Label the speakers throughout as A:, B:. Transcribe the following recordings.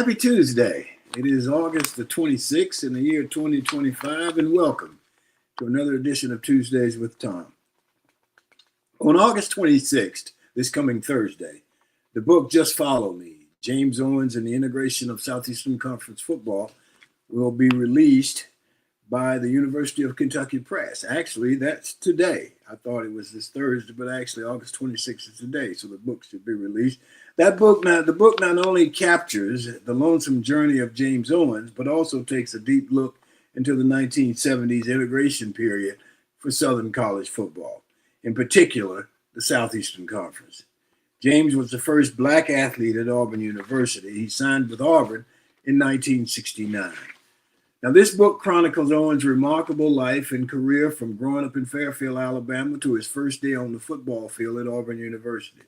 A: Happy Tuesday. It is August the 26th in the year 2025, and welcome to another edition of Tuesdays with Tom. On August 26th, this coming Thursday, the book Just Follow Me, James Owens and the Integration of Southeastern Conference Football will be released by the University of Kentucky Press. Actually, that's today. I thought it was this Thursday, but actually August 26th is today, so the book should be released. The book not only captures the lonesome journey of James Owens, but also takes a deep look into the 1970s integration period for Southern college football, in particular, the Southeastern Conference. James was the first black athlete at Auburn University. He signed with Auburn in 1969. Now, this book chronicles Owens' remarkable life and career from growing up in Fairfield, Alabama, to his first day on the football field at Auburn University.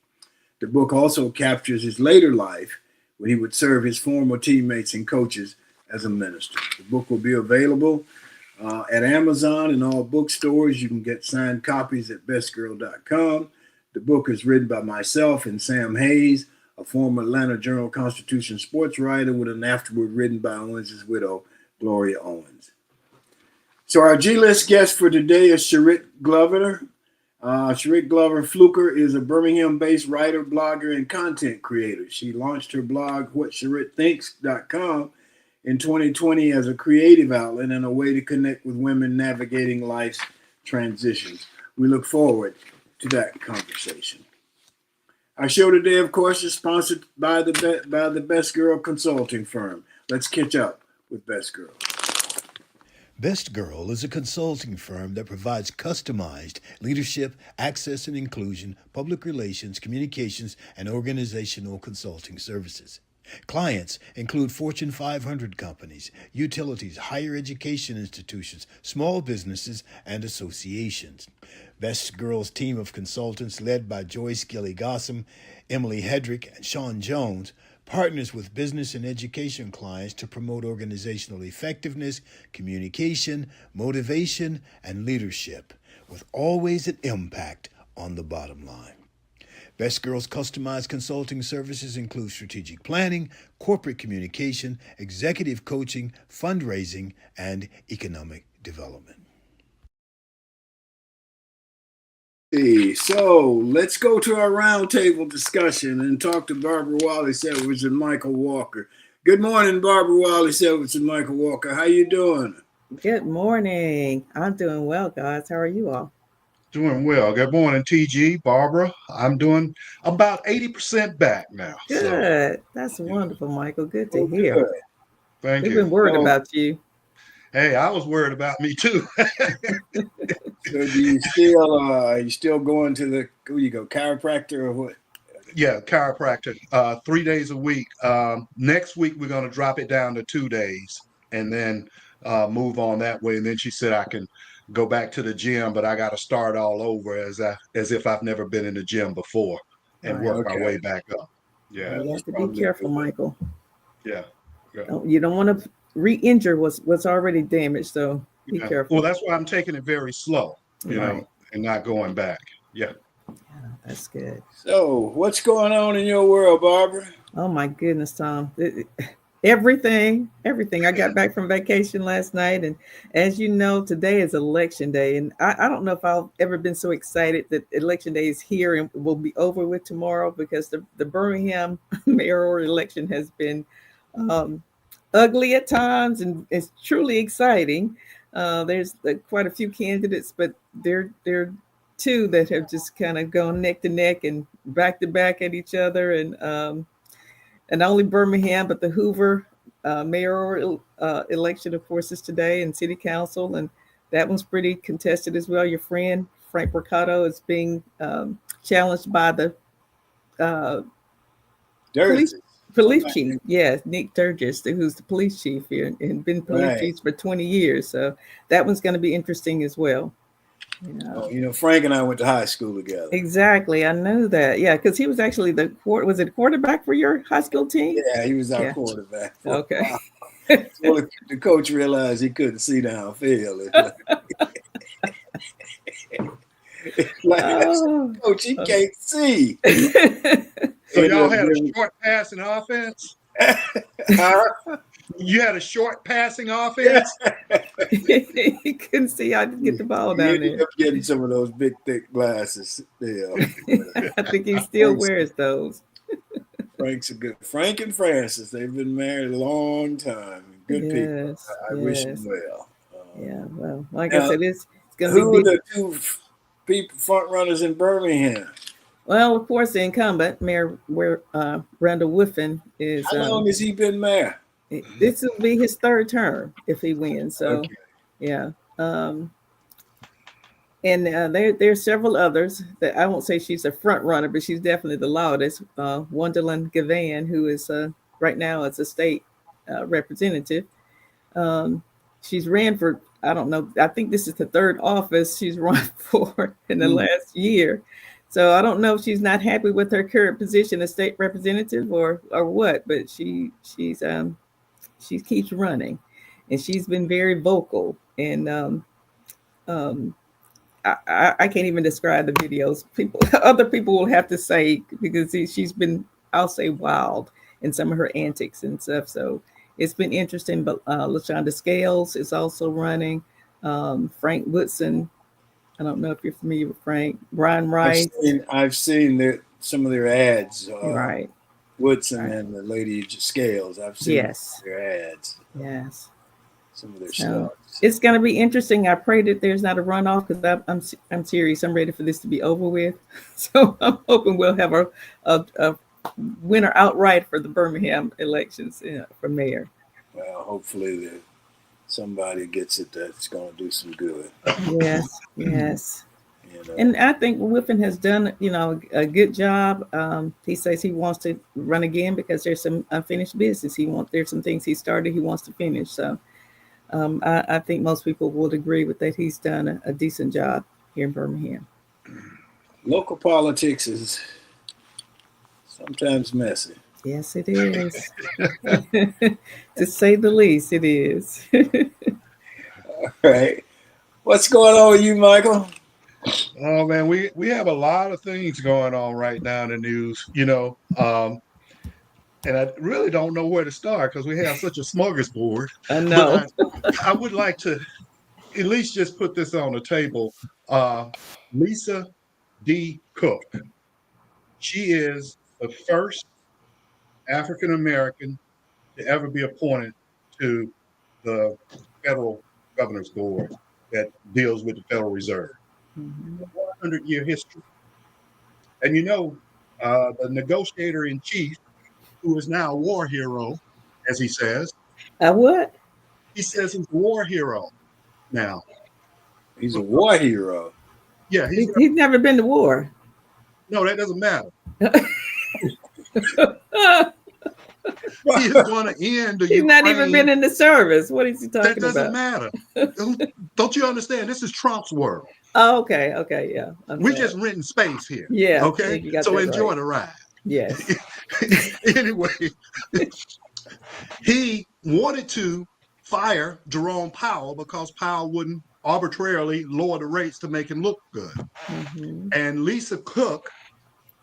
A: The book also captures his later life when he would serve his former teammates and coaches as a minister. The book will be available at Amazon and all bookstores. You can get signed copies at bestgirl.com. The book is written by myself and Sam Hayes, a former Atlanta Journal-Constitution sports writer, with an afterword written by Owens' widow, Gloria Owens. So our G-list guest for today is Cherith Glover. Cherith Glover Fluker is a Birmingham-based writer, blogger, and content creator. She launched her blog, whatcherithThinks.com, in 2020 as a creative outlet and a way to connect with women navigating life's transitions. We look forward to that conversation. Our show today, of course, is sponsored by the Best Girl Consulting Firm. Let's catch up with Best Girl.
B: Best Girl is a consulting firm that provides customized leadership, access and inclusion, public relations, communications, and organizational consulting services. Clients include Fortune 500 companies, utilities, higher education institutions, small businesses, and associations. Best Girl's team of consultants, led by Joyce Gilly-Gossam, Emily Hedrick, and Sean Jones, partners with business and education clients to promote organizational effectiveness, communication, motivation, and leadership, with always an impact on the bottom line. Best Girl's customized consulting services include strategic planning, corporate communication, executive coaching, fundraising, and economic development.
A: So let's go to our roundtable discussion and talk to Barbara Wiley-Sedgwick and Michael Walker. Good morning, Barbara Wiley-Sedgwick and Michael Walker. How you doing?
C: Good morning. I'm doing well, guys. How are you all?
D: Doing well. Good morning, TG, Barbara. I'm doing about 80% back now.
C: Good. So, that's wonderful, Michael. Good to hear.
A: Good.
D: Thank you.
C: We've been worried about you.
D: Hey, I was worried about me too.
A: So are you still going to the, chiropractor or what?
D: Yeah, chiropractor, 3 days a week. Next week, we're going to drop it down to 2 days and then move on that way. And then she said I can go back to the gym, but I got to start all over as if I've never been in the gym before and work my way back up. Yeah.
C: You have to be careful, Michael.
D: Yeah.
C: You don't want to re-injure what's already damaged, so be careful.
D: Well, that's why I'm taking it very slow, you know, and not going back. Yeah.
C: That's good.
A: So what's going on in your world, Barbara?
C: Oh my goodness, Tom. Everything. I got back from vacation last night, and as you know, today is election day, and I don't know if I've ever been so excited that election day is here and will be over with tomorrow, because the Birmingham mayoral election has been ugly at times, and it's truly exciting. There's quite a few candidates, but there are two that have just kind of gone neck to neck and back to back at each other, and not only Birmingham, but the Hoover mayoral election, of course, is today, and city council, and that one's pretty contested as well. Your friend Frank Mercado is being challenged by the police chief. Yes, Nick Durgis, who's the police chief here and been police chief for 20 years. So that one's going to be interesting as well.
A: Frank and I went to high school together.
C: Exactly. I know that. Yeah, because he was actually was it quarterback for your high school team?
A: Yeah, he was our quarterback.
C: Okay.
A: Well, the coach realized he couldn't see downfield. Coach, he can't see.
D: So y'all had a short passing offense? You had a short passing offense.
C: He couldn't see how to get the ball
A: He
C: down
A: ended
C: there.
A: up getting some of those big, thick glasses. Yeah.
C: I think he still wears those.
A: Frank's a good. Frank and Francis, they've been married a long time. Good people.
C: Yes,
A: I wish them well.
C: yeah. Well, like I
A: Now,
C: said, it's going
A: who
C: to
A: are
C: be big.
A: the two people front runners in Birmingham?
C: Well, of course, the incumbent Mayor Randall Whiffen is.
A: How long has he been mayor?
C: This will be his third term if he wins. So,
A: Okay.
C: yeah. And there's several others that I won't say she's a front runner, but she's definitely the loudest. Wonderland Gavan, who is right now as a state representative. She's ran for, I don't know, I think this is the third office she's run for in the last year. So I don't know if she's not happy with her current position as state representative or what, but she keeps running, and she's been very vocal. And I can't even describe the videos. Other people will have to say, because she's been, I'll say, wild in some of her antics and stuff. So it's been interesting. But LaShonda Scales is also running. Frank Woodson. I don't know if you're familiar with Frank. Brian Rice.
A: I've seen some of their ads.
C: Right.
A: Woodson and the lady Scales. I've seen their ads.
C: Yes.
A: Some of their stuff.
C: It's going to be interesting. I pray that there's not a runoff, because I'm serious. I'm ready for this to be over with. So I'm hoping we'll have a winner outright for the Birmingham elections for mayor.
A: Well, hopefully somebody gets it that's going to do some good.
C: Yes, yes. And I think Whiffen has done, a good job. He says he wants to run again because there's some unfinished business. There's some things he started he wants to finish. So I think most people would agree with that. He's done a decent job here in Birmingham.
A: Local politics is sometimes messy.
C: Yes, it is. To say the least, it is.
A: All right. What's going on with you, Michael?
D: Oh man, we have a lot of things going on right now in the news, and I really don't know where to start because we have such a smorgasbord.
C: I know.
D: But I would like to at least just put this on the table. Lisa D. Cook. She is the first African American to ever be appointed to the federal governor's board that deals with the Federal Reserve. 100-year history. And the negotiator in chief, who is now a war hero, as he says.
C: What?
D: He says he's a war hero now.
A: He's a war hero.
D: Yeah.
C: He's never been to war.
D: No, that doesn't matter. He is going to end the
C: He's
D: Ukraine.
C: not even been in the service. What is he talking about?
D: That doesn't matter. Don't you understand? This is Trump's world.
C: Oh, okay, yeah.
D: We're just renting space here.
C: Yeah.
D: Okay. So enjoy the ride.
C: Yes.
D: Anyway, he wanted to fire Jerome Powell because Powell wouldn't arbitrarily lower the rates to make him look good. And Lisa Cook,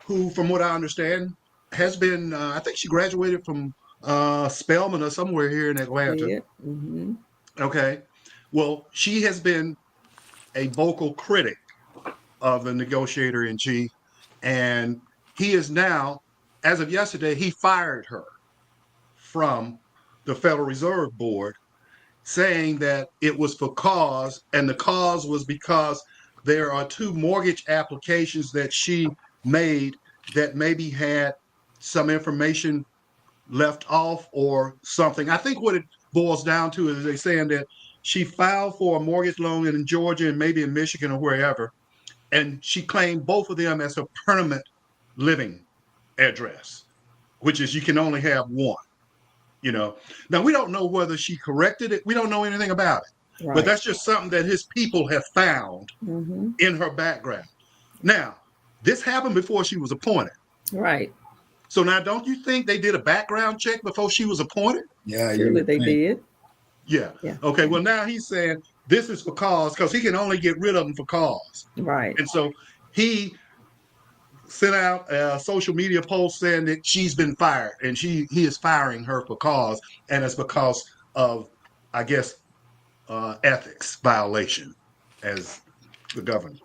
D: who, from what I understand, has been, I think she graduated from Spelman or somewhere here in Atlanta.
C: Yeah.
D: Okay. Well, she has been a vocal critic of the negotiator in chief, and he is now, as of yesterday, he fired her from the Federal Reserve Board, saying that it was for cause, and the cause was because there are 2 mortgage applications that she made that maybe had some information left off or something. I think what it boils down to is they're saying that she filed for a mortgage loan in Georgia and maybe in Michigan or wherever, and she claimed both of them as her permanent living address, which is you can only have one. Now we don't know whether she corrected it. We don't know anything about it, but that's just something that his people have found in her background. Now, this happened before she was appointed.
C: Right.
D: So now, don't you think they did a background check before she was appointed?
A: Yeah,
C: surely they did.
D: Yeah. Okay. Well, now he's saying this is for cause because he can only get rid of them for cause.
C: Right.
D: And so he sent out a social media post saying that she's been fired and he is firing her for cause, and it's because of, I guess, ethics violation as the governor.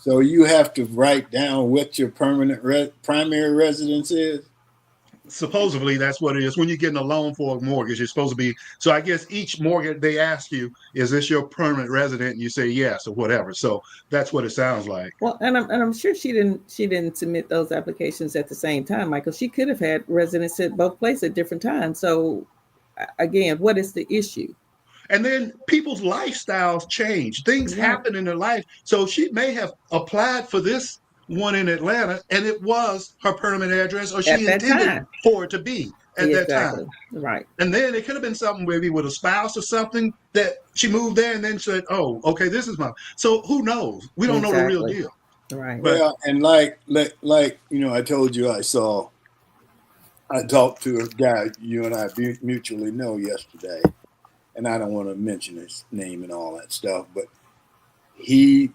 A: So you have to write down what your primary residence is.
D: Supposedly that's what it is. When you're getting a loan for a mortgage, you're supposed to be. So I guess each mortgage they ask you, is this your permanent resident? And you say yes or whatever. So that's what it sounds like.
C: Well, and I'm sure she didn't submit those applications at the same time, Michael. She could have had residents at both places at different times. So again, what is the issue?
D: And then people's lifestyles change. Things happen in their life. So she may have applied for this one in Atlanta and it was her permanent address, or she intended for it to be at that time.
C: Right.
D: And then it could have been something maybe with a spouse or something that she moved there and then said, oh, okay, this is my. So who knows? We don't know the real deal.
C: Right.
A: Well, and like I told you, I talked to a guy you and I mutually know yesterday. And I don't want to mention his name and all that stuff, but he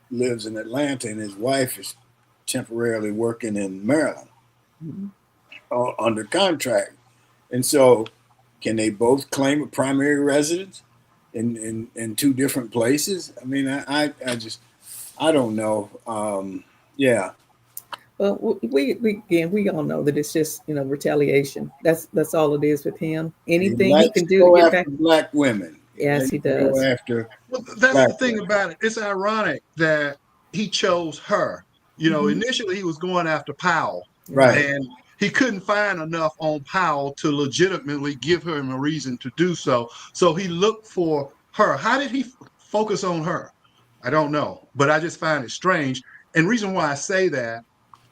A: lives in Atlanta and his wife is temporarily working in Maryland under contract. And so can they both claim a primary residence in two different places? I mean, I don't know. Yeah.
C: Well, we all know that it's just retaliation. That's all it is with him. Anything he can do to get back
A: black women.
C: Yes, he does.
A: Go after.
D: Well, that's the thing about it. It's ironic that he chose her. Initially he was going after Powell,
A: right?
D: And he couldn't find enough on Powell to legitimately give him a reason to do so. So he looked for her. How did he focus on her? I don't know, but I just find it strange. And reason why I say that,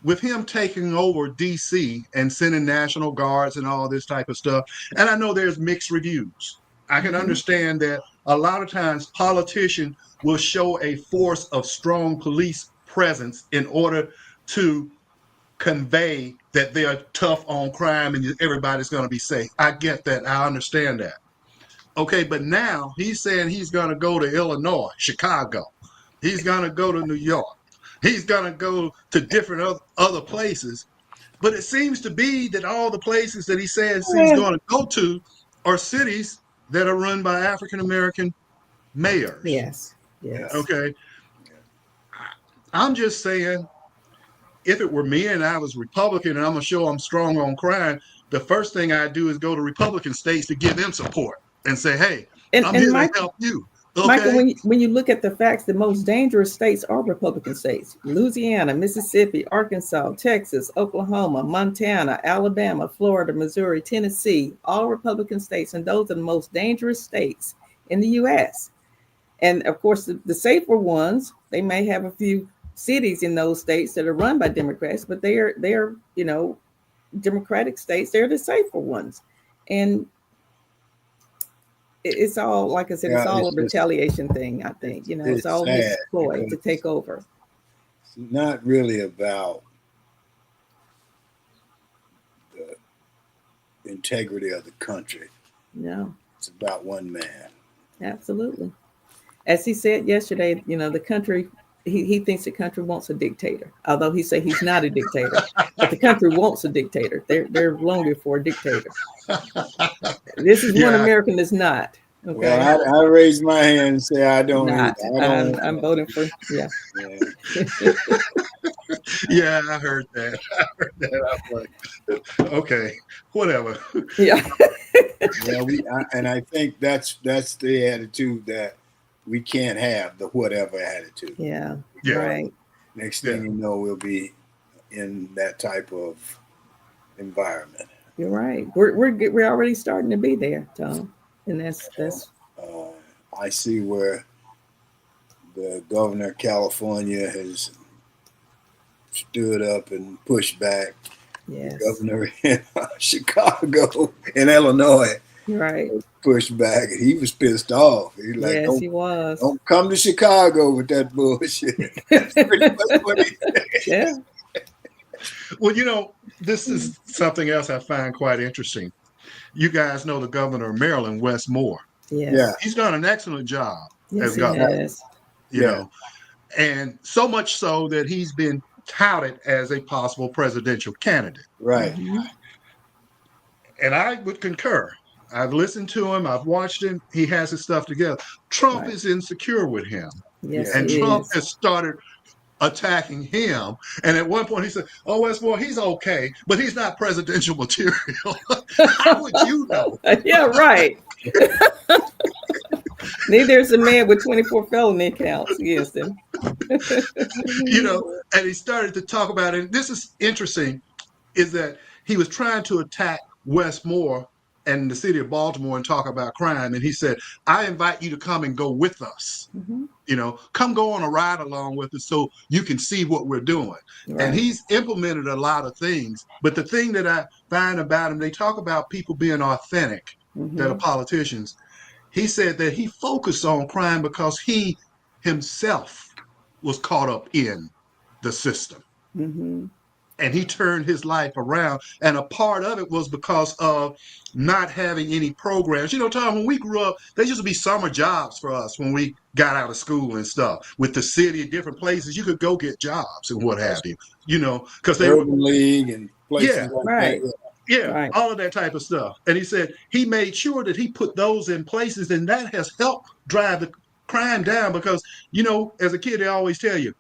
D: with him taking over DC and sending National Guards and all this type of stuff, and I know there's mixed reviews. I can understand that a lot of times politicians will show a force of strong police presence in order to convey that they are tough on crime and everybody's going to be safe. I get that. I understand that. Okay, but now he's saying he's going to go to Illinois, Chicago. He's going to go to New York. He's going to go to different other places. But it seems to be that all the places that he says he's going to go to are cities that are run by African-American mayors.
C: Yes.
D: Okay. I'm just saying, if it were me and I was Republican and I'm going to show I'm strong on crime, the first thing I do is go to Republican states to give them support and say, hey, I'm here to help you. Okay.
C: Michael, when you look at the facts, the most dangerous states are Republican states. Louisiana, Mississippi, Arkansas, Texas, Oklahoma, Montana, Alabama, Florida, Missouri, Tennessee, all Republican states. And those are the most dangerous states in the U.S. And of course, the safer ones, they may have a few cities in those states that are run by Democrats, but they're Democratic states. They're the safer ones. And it's all, like I said, it's all a retaliation thing, I think. It's all exploit to take over.
A: It's not really about the integrity of the country.
C: No.
A: It's about one man.
C: Absolutely. As he said yesterday, the country, he thinks the country wants a dictator, although he said he's not a dictator, but the country wants a dictator. They're longing for a dictator. This is one American that's not. Okay.
A: Well, I raise my hand and say I don't.
C: I'm voting for. Yeah.
D: Yeah, I heard that. I'm like, okay, whatever.
C: Yeah.
A: And I think that's the attitude that we can't have, the whatever attitude.
C: Yeah.
A: Right. Next thing you know, we'll be in that type of environment.
C: You're right. We're already starting to be there, Tom. And that's
A: I see where the governor of California has stood up and pushed back.
C: Yes.
A: The governor in Chicago and Illinois pushed back. He was pissed off. He like,
C: yes, he was.
A: Don't come to Chicago with that bullshit. That's pretty much what he said.
C: Yeah.
D: Well, this is something else I find quite interesting. You guys know the governor of Maryland, Wes Moore.
C: Yes.
A: Yeah.
D: He's done an excellent job
C: as
D: governor.
C: Yes.
D: You know, and so much so that he's been touted as a possible presidential candidate.
A: Right.
C: Mhm.
D: And I would concur. I've listened to him. I've watched him. He has his stuff together. Trump
C: Right.
D: is insecure with him.
C: Yes,
A: Yeah.
D: And
C: he
D: Trump
C: is.
D: has started attacking him. And at one point he said, "Oh, Westmore, he's okay, but he's not presidential material." How would you know?
C: Yeah, right. Neither is a man with 24 felony counts against him.
D: And he started to talk about it. And this is interesting, is that he was trying to attack Westmore and the city of Baltimore and talk about crime. And he said, "I invite you to come and go with us.
C: Mhm.
D: Come go on a ride along with us so you can see what we're doing." And
C: Right.
D: he's implemented a lot of things. But the thing that I find about him, they talk about people being authentic, that are
C: Mhm.
D: politicians. He said that he focused on crime because he himself was caught up in the system.
C: Mhm.
D: And he turned his life around. And a part of it was because of not having any programs. Tom, when we grew up, there used to be summer jobs for us when we got out of school and stuff. With the city, different places, you could go get jobs and what have you, because they were,
A: Urban League and
D: yeah,
A: places like
C: Right.
A: that.
D: yeah,
C: Right.
D: all of that type of stuff. And he said he made sure that he put those in places, and that has helped drive the crime down because, as a kid, they always tell you,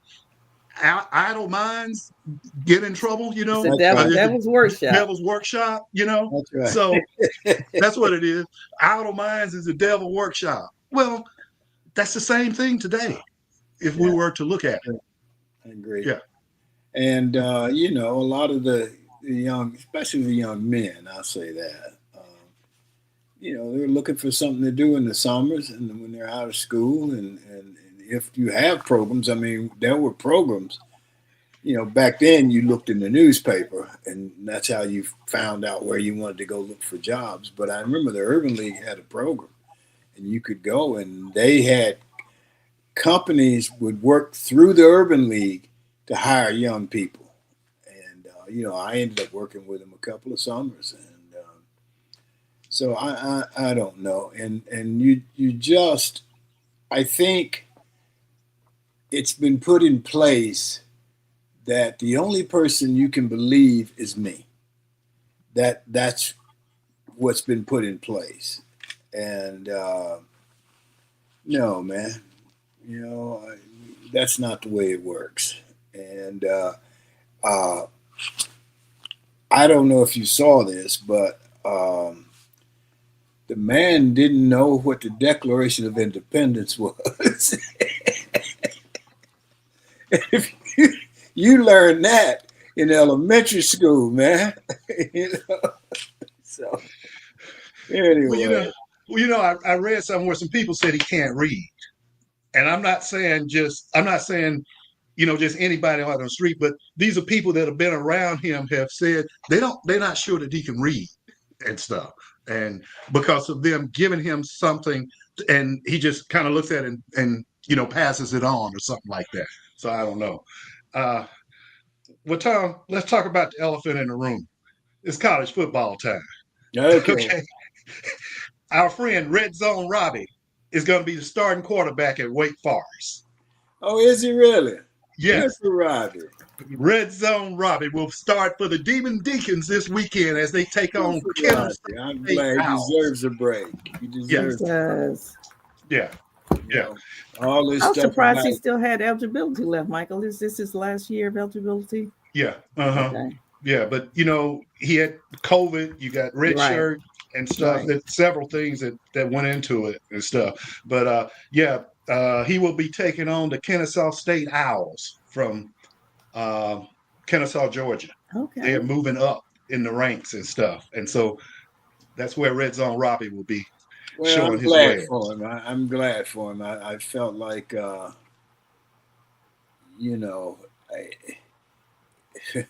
D: idle minds get in trouble,
C: It's the
A: That's
C: devil,
A: right.
D: it's the
C: devil's workshop.
D: devil's workshop,
A: That's
D: So
A: right.
D: that's what it is. Idle minds is the devil workshop. Well, that's the same thing today if we
A: Yeah,
D: were to look at it.
A: I agree.
D: Yeah.
A: And a lot of the young, especially the young men, I'll say that. They're looking for something to do in the summers and when they're out of school. And if you have programs, I mean, there were programs. Back then you looked in the newspaper, and that's how you found out where you wanted to go look for jobs. But I remember the Urban League had a program, and you could go, and they had companies would work through the Urban League to hire young people. And I ended up working with them a couple of summers, and so I don't know, and you just I think it's been put in place that the only person you can believe is me. That's what's been put in place, and no, man, you know that's not the way it works. And uh, I don't know if you saw this, but the man didn't know what the Declaration of Independence was. If you learn that in elementary school, man. you know? So
D: Well,
A: anyway,
D: I read somewhere some people said he can't read. And I'm not saying, just anybody out on the street, but these are people that have been around him have said they're not sure that he can read and stuff. And because of them giving him something, and he just kind of looks at it and passes it on or something like that. So I don't know. Uh, well, Tom, let's talk about the elephant in the room. It's college football time.
A: okay.
D: Okay. Our friend Red Zone Robbie is going to be the starting quarterback at Wake Forest.
A: Oh, is he really? Good
D: Yes,
A: for Robbie.
D: Red Zone Robbie will start for the Demon Deacons this weekend as they take
A: Good
D: on
A: for
D: Kennesaw
A: Robbie. I'm
D: State
A: glad he
D: Owls.
A: deserves a break. He
D: Yeah,
C: He
A: deserves a break.
C: does.
D: yeah,
A: You
D: yeah.
A: know, all this
C: I was
A: stuff
C: surprised
A: about
C: he still had eligibility left, Michael. Is this his last year of eligibility?
D: Yeah, uh-huh.
C: Okay.
D: Yeah, but he had COVID, you got red
C: Right.
D: shirt and stuff.
C: Right.
D: That several things that went into it and stuff. But he will be taking on the Kennesaw State Owls from uh, Kennesaw, Georgia. They're
C: Okay.
D: moving up in the ranks and stuff. And so that's where Red Zone Robbie will be
A: Well,
D: showing
A: I'm
D: his
A: glad
D: wares.
A: for him. I'm glad for him. I felt like, you know, I, if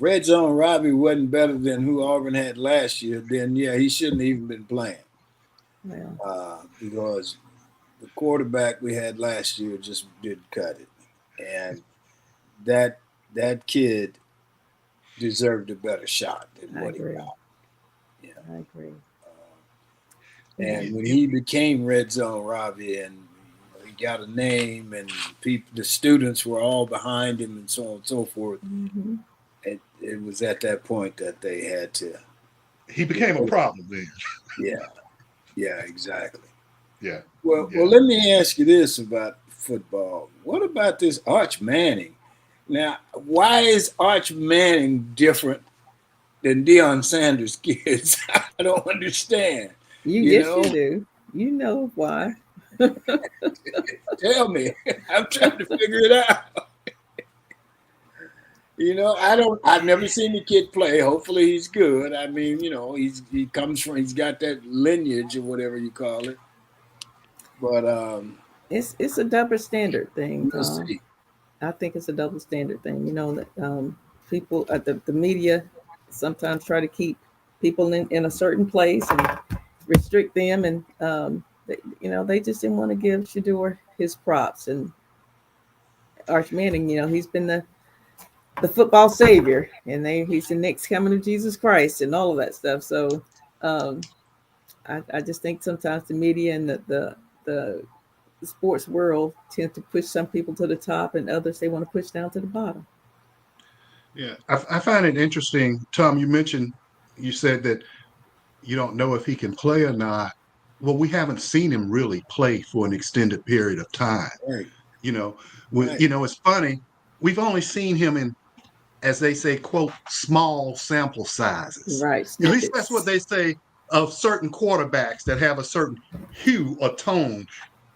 A: Red Zone Robbie wasn't better than who Auburn had last year, then yeah, he shouldn't even been playing.
C: Well,
A: Because the quarterback we had last year just didn't cut it, and that kid deserved a better shot than
C: I
A: what he
C: agree.
A: got. You know,
C: I agree.
A: uh,
C: Yeah.
A: and when he became Red Zone Robbie, and he got a name, and the students were all behind him, and so on and so forth.
C: Mm-hmm.
A: It was at that point that they had to.
D: He became a problem then.
A: Yeah, exactly.
D: Yeah.
A: Well, let me ask you this about football. What about this Arch Manning? Now, why is Arch Manning different than Deion Sanders' kids? I don't understand. You
C: Yes,
A: know,
C: you do. You know why.
A: tell me. I'm trying to figure it out. I've never seen the kid play. Hopefully he's good. I mean, he's got that lineage or whatever you call it. But
C: It's a double standard thing,
A: we'll
C: Tom.
A: see.
C: I think it's a double standard thing. That people at the media sometimes try to keep people in a certain place and restrict them, and they just didn't want to give Shador his props. And Arch Manning, he's been the football savior, and he's the next coming of Jesus Christ and all of that stuff. So I just think sometimes the media and the sports world tend to push some people to the top, and others they want to push down to the bottom.
D: Yeah, I find it interesting, Tom. You said that you don't know if he can play or not. Well, we haven't seen him really play for an extended period of time.
A: Right.
D: Right. It's funny. We've only seen him in, as they say, quote, small sample sizes.
C: Right.
D: At least that's what they say of certain quarterbacks that have a certain hue or tone.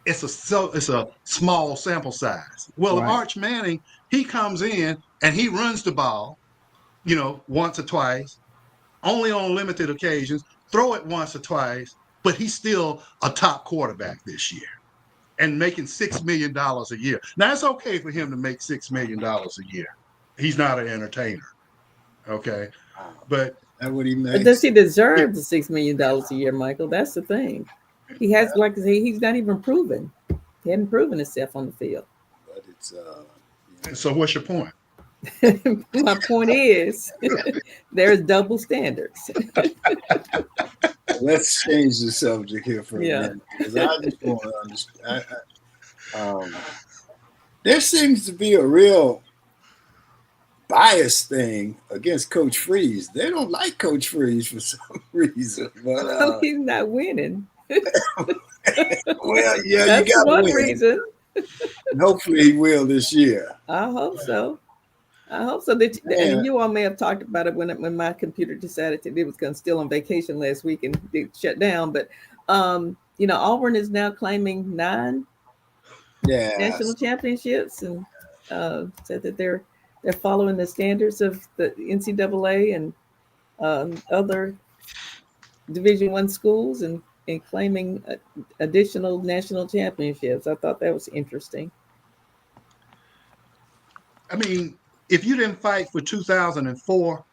D: It's a small sample size. Well,
C: right.
D: Arch Manning, he comes in and he runs the ball, once or twice, only on limited occasions, throw it once or twice, but he's still a top quarterback this year and making $6 million a year. Now, it's okay for him to make $6 million a year. He's not an entertainer, okay? But
A: that what he makes.
C: But does he deserve the $6 million a year, Michael? That's the thing. He has, like I say, he's not even proven. He hadn't proven himself on the field.
A: But it's
D: So what's your point?
C: My point is, there's double standards.
A: Let's change the subject here for a minute, because I just want to understand. There seems to be a real bias thing against Coach Freeze. They don't like Coach Freeze for some reason. But
C: he's not winning.
A: Well, yeah,
C: that's
A: you got
C: one
A: win.
C: reason.
A: And hopefully he will this year.
C: I hope so. And you all may have talked about it when my computer decided it was going to still on vacation last week and it shut down. But Auburn is now claiming 9 national championships, and said that they're following the standards of the NCAA and other Division I schools and claiming additional national championships. I thought that was interesting.
D: I mean, if you didn't fight for 2004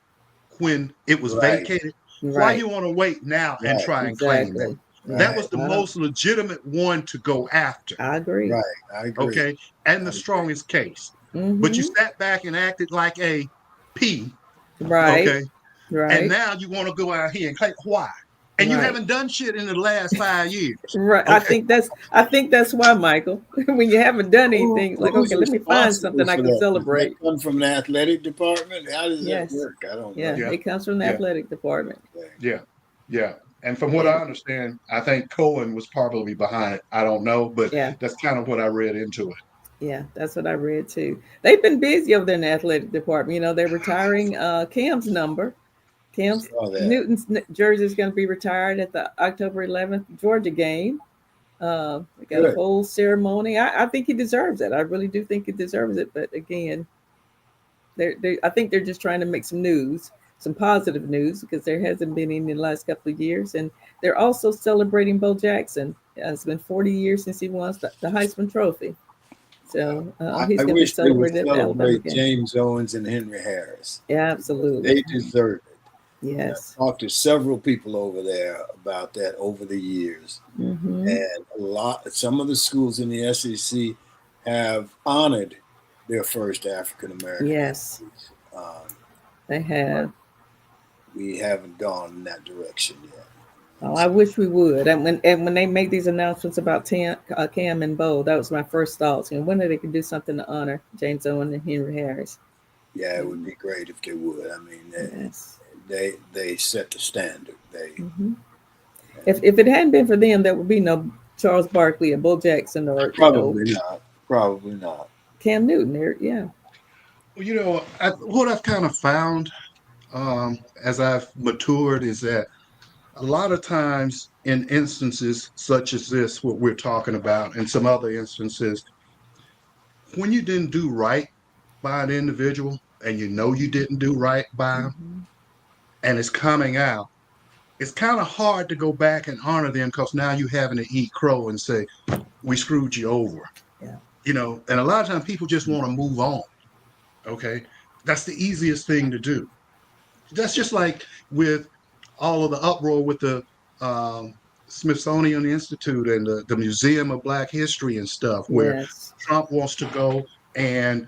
D: when it was vacated, why you want to wait now and try and claim that? That was the most legitimate one to go after.
C: I agree.
A: Right, I agree.
D: Okay, and the strongest case.
C: Mm-hmm.
D: But you sat back and acted like a P.
C: Right.
D: Okay.
C: Right.
D: And now you want to go out here and claim why? And you haven't done shit in the last 5 years.
C: Right. Okay. I think that's why, Michael. When you haven't done anything, like, okay, let me find something I can celebrate.
A: Does that come from the athletic department? How does that work? I don't know.
C: Yeah, it comes from the athletic department.
D: Yeah. And from what I understand, I think Cohen was probably behind it. I don't know, but that's kind of what I read into it.
C: Yeah, that's what I read too. They've been busy over there in the athletic department. They're retiring Cam's number. Cam Newton's jersey is going to be retired at the October 11th Georgia game. We got a whole ceremony. I think he deserves it. I really do think he deserves it. But again, I think they're just trying to make some news, some positive news, because there hasn't been any in the last couple of years. And they're also celebrating Bo Jackson. It's been 40 years since he won the Heisman Trophy. So he's going to be celebrated at Alabama.
A: James Owens and Henry Harris.
C: Yeah, absolutely.
A: They deserve it.
C: Yes.
A: I've talked to several people over there about that over the years.
C: Mm-hmm.
A: And some of the schools in the SEC have honored their first African American.
C: Yes. They have.
A: We haven't gone in that direction yet.
C: Oh, I wish we would. And when they make these announcements about Cam and Bo, that was my first thoughts. When they could do something to honor James Owen and Henry Harris.
A: Yeah, it would be great if they would. I mean,
C: Yes.
A: they set the standard.
C: Hmm. If it hadn't been for them, there would be no Charles Barkley or Bo Jackson or
A: Probably not. Probably not.
C: Cam Newton. Yeah.
D: Well, what I've kind of found as I've matured is that a lot of times in instances such as this, what we're talking about, and some other instances, when you didn't do right by an individual and you know you didn't do right by them,
C: Hmm.
D: and it's coming out, it's kind of hard to go back and honor them because now you're having to eat crow and say, we screwed you over.
C: Yeah.
D: And a lot of times people just want to move on. Okay. That's the easiest thing to do. That's just like with all of the uproar with the um, Smithsonian Institute and the Museum of Black History and stuff, where
C: Yes.
D: Trump wants to go, and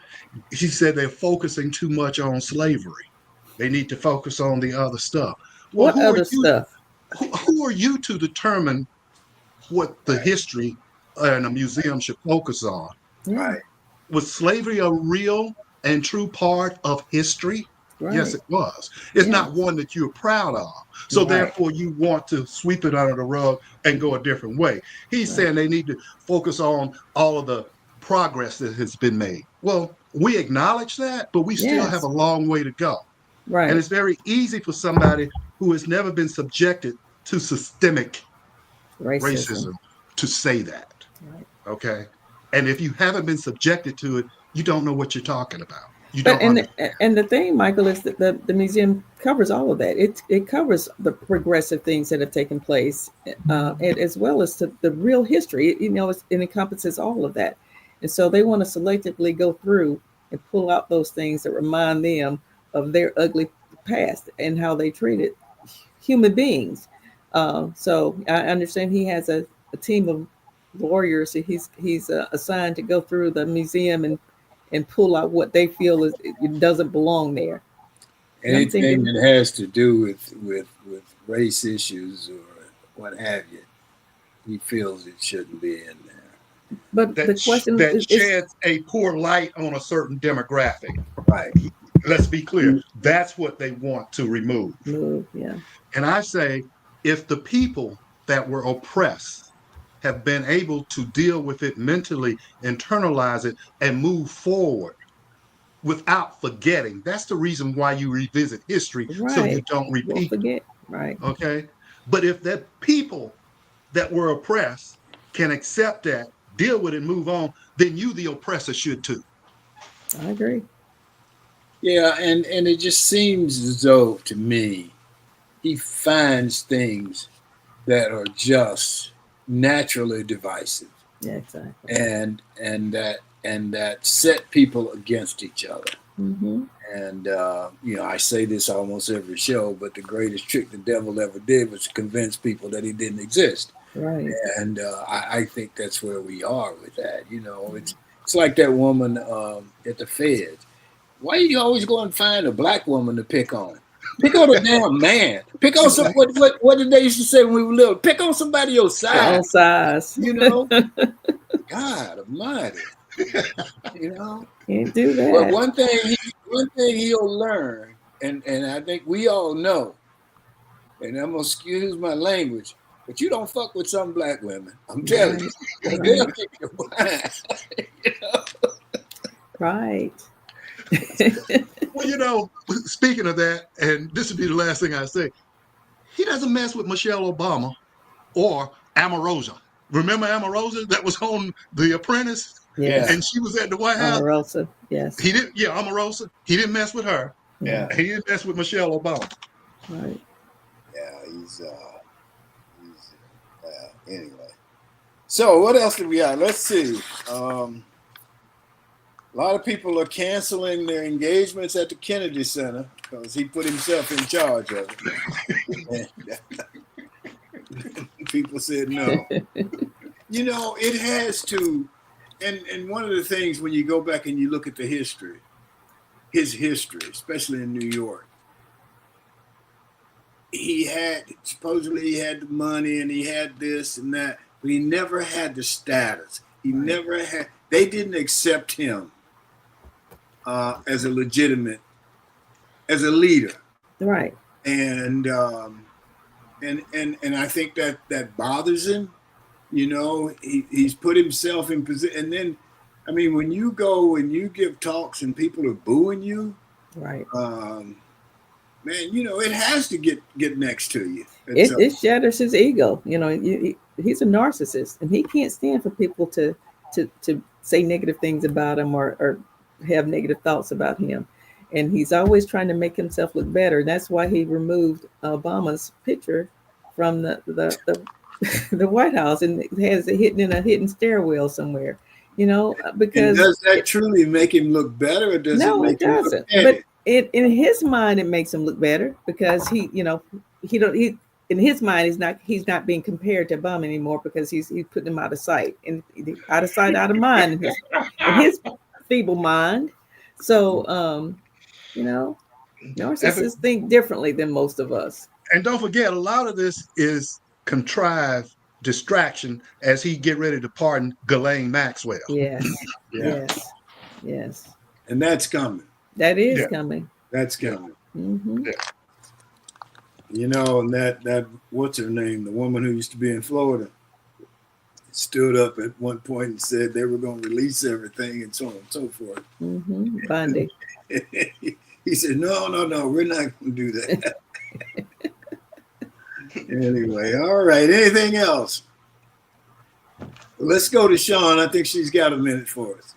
D: he said they're focusing too much on slavery. They need to focus on the other stuff. Well,
C: What
D: who are
C: other
D: you?
C: stuff?
D: Who are you to determine what the history and a museum should focus on?
C: Yeah.
A: Right.
D: Was slavery a real and true part of history? Yes,
C: Right.
D: it was. It's
C: Yeah.
D: not one that you're proud of. So
C: Right.
D: therefore, you want to sweep it under the rug and go a different way. He's
C: Right.
D: saying they need to focus on all of the progress that has been made. Well, we acknowledge that, but we still have
C: Yes.
D: a long way to go. And
C: Right.
D: it's very easy for somebody who has never been subjected to systemic
C: Racism.
D: racism to say that.
C: Right.
D: Okay. And if you haven't been subjected to it, you don't know what you're talking about. You
C: But
D: don't understand.
C: and the thing, Michael, is that the museum covers all of that. It covers the progressive things that have taken place, and as well as the real history. It encompasses all of that, and so they want to selectively go through and pull out those things that remind them of their ugly past and how they treated human beings. So I understand he has a team of lawyers that he's assigned to go through the museum and pull out what they feel it doesn't belong there. And I'm
A: Anything
C: thinking,
A: that has to do with race issues or what have you, he feels it shouldn't be in there.
C: but the question
D: That
C: is
D: sheds a poor light on a certain demographic.
A: Right.
D: Let's be clear. That's what they want to remove.
C: move, yeah,
D: And I say, if the people that were oppressed have been able to deal with it mentally, internalize it, and move forward without forgetting, that's the reason why you revisit history so you
C: right.
D: don't
C: Won't
D: repeat.
C: forget, right,
D: Okay. But if the people that were oppressed can accept that, deal with it, move on, then you, the oppressor, should too.
C: I agree.
A: Yeah, and it just seems as though to me he finds things that are just naturally divisive
C: Yeah, exactly.
A: and that set people against each other.
C: Mm-hmm.
A: And I say this almost every show, but the greatest trick the devil ever did was to convince people that he didn't exist.
C: Right.
A: And I think that's where we are with that. It's like that woman at the Feds. Why you always go and find a black woman to pick on? Pick on a damn man. Pick on some. What did they used to say when we were little? Pick on somebody your size.
C: All size.
A: God Almighty.
C: Can't do that.
A: But one thing he'll learn, and I think we all know, and I'm gonna excuse my language, but you don't fuck with some black women. I'm telling you,
C: Right.
A: they'll kick your behind.
C: Right.
D: Well, speaking of that, and this would be the last thing I say, he doesn't mess with Michelle Obama or Omarosa. Remember Omarosa that was on The Apprentice?
C: Yes.
D: And she was at the White House?
C: Omarosa. Yes.
D: He didn't, Omarosa. He didn't mess with her.
A: Yeah.
D: He didn't mess with Michelle Obama.
C: Right.
A: Yeah, he's anyway. So what else do we got? Let's see. A lot of people are canceling their engagements at the Kennedy Center because he put himself in charge of it. And people said no. It has to, and one of the things when you go back and you look at his history, especially in New York, supposedly he had the money and he had this and that, but he never had the status. He never had. They didn't accept him as a legitimate, as a leader.
C: Right.
A: And I think that bothers him. You know, he's put himself in position. And then, I mean, when you go and you give talks and people are booing you,
C: right,
A: man, you know, it has to get next to you.
C: It shatters his ego. You know, he's a narcissist, and he can't stand for people to say negative things about him or have negative thoughts about him. And he's always trying to make himself look better. That's why he removed Obama's picture from the White House and has it hidden in a hidden stairwell somewhere. You know, because
A: and does that truly make him look better, or does
C: no,
A: it make
C: it doesn't.
A: Him look
C: but in his mind, it makes him look better because he in his mind he's not being compared to Obama anymore because he's putting him out of sight and out of sight, out of mind in his feeble mind. So you know, narcissists think differently than most of us.
D: And don't forget, a lot of this is contrived distraction as he get ready to pardon Ghislaine Maxwell.
C: Yes,
A: Yeah.
C: yes.
A: And that's coming.
C: That is coming.
A: That's coming.
C: Mm-hmm.
D: Yeah.
A: You know, and that what's her name? The woman who used to be in Florida stood up at one point and said they were going to release everything and so on and so forth.
C: Mm-hmm. Bundy.
A: He said, no, we're not going to do that. Anyway, all right. Anything else? Let's go to Sean. I think she's got a minute for us.